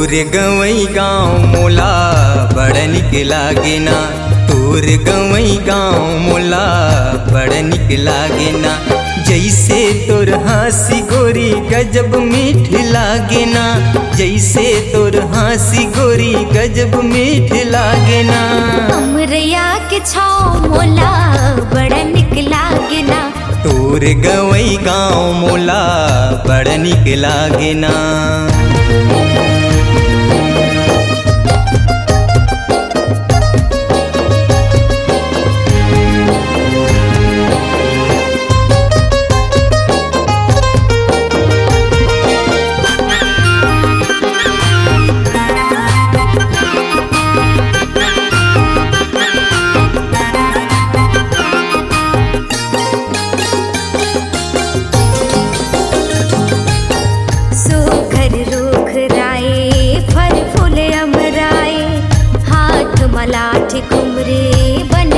तोर गवई गाँव मोला बड़ निक लागे ना, तोर गवई गाँव मोला बड़ निक लागे ना। जैसे तोर हंसी गोरी गजब मीठ लागे ना, जैसे तोर हंसी गोरी गजब मीठ लागे ना। अमरैया के छाँव मोला बड़ा निक लागे ना, तोर गवई गाँव मोला बड़ निक लागे ना। लाठ कुमरे बन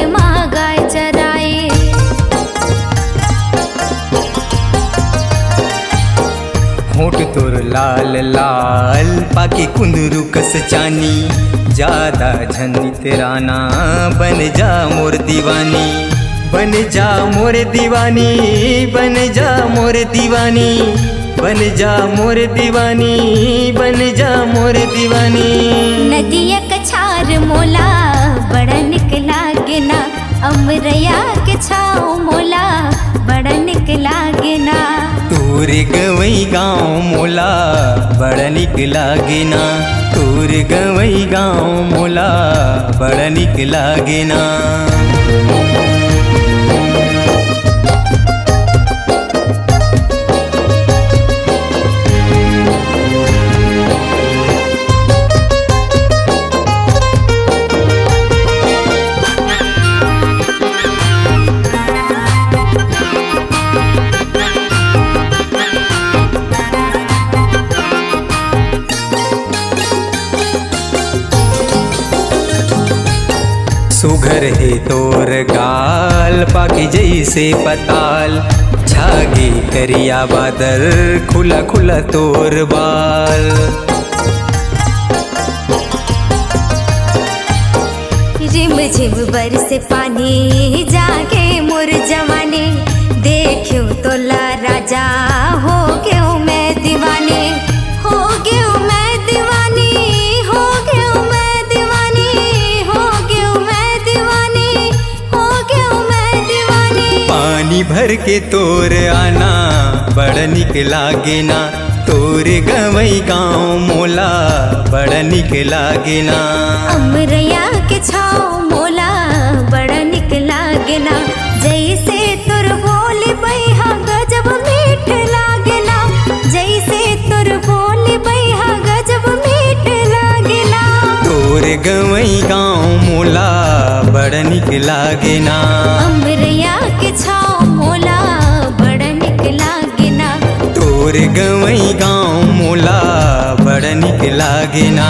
गाय चराए, होठ तोर लाल लाल पाके कुंदरू कस चानी। ज्यादा झनी तेरा ना बन जा मोर दीवानी, बन जा मोर दीवानी, बन जा मोर दीवानी, बन जा मोर दीवानी, बन जा मोर दीवानी। नदिया कछार मोला बड़ा निक लागे ना, अमरैया के छाँव मोला बड़ा निक लागे ना। तोर गवई गाँव मोला बड़ा निक लागे ना, तोर गवई गाँव मोला बड़ा निक लागे ना। सुघर है तोर गाल पाके जैसे पताल, छागे करिया बादल खुला खुला तोर बाल। रिम झिम बरस पानी जागे मोर जवानी, देखियो तोला राजा हो गयो मैं दीवानी, हो गयो मैं दीवानी, हो गयो मैं दीवानी, हो गयो मैं दीवानी, हो गयो मैं दीवानी। पानी भर के तोर आना बड़ निक लागे ना, तोर गवई गाँव मोला बड़ निक लागे ना। अमरैया के छाँव मोला बड़ा निक लागे ना, जैसे तोर बोली बैहा गजब मीठ लागे ना, जैसे तोर बोली बैहा गजब मीठ लागे ना। तोर गवई गाँव मोला बड़ निक लागे ना, अमरैया के छाँव मोला बड़ा निक लागे ना, तोर गवई गाँव मोला बड़ निक लागे ना।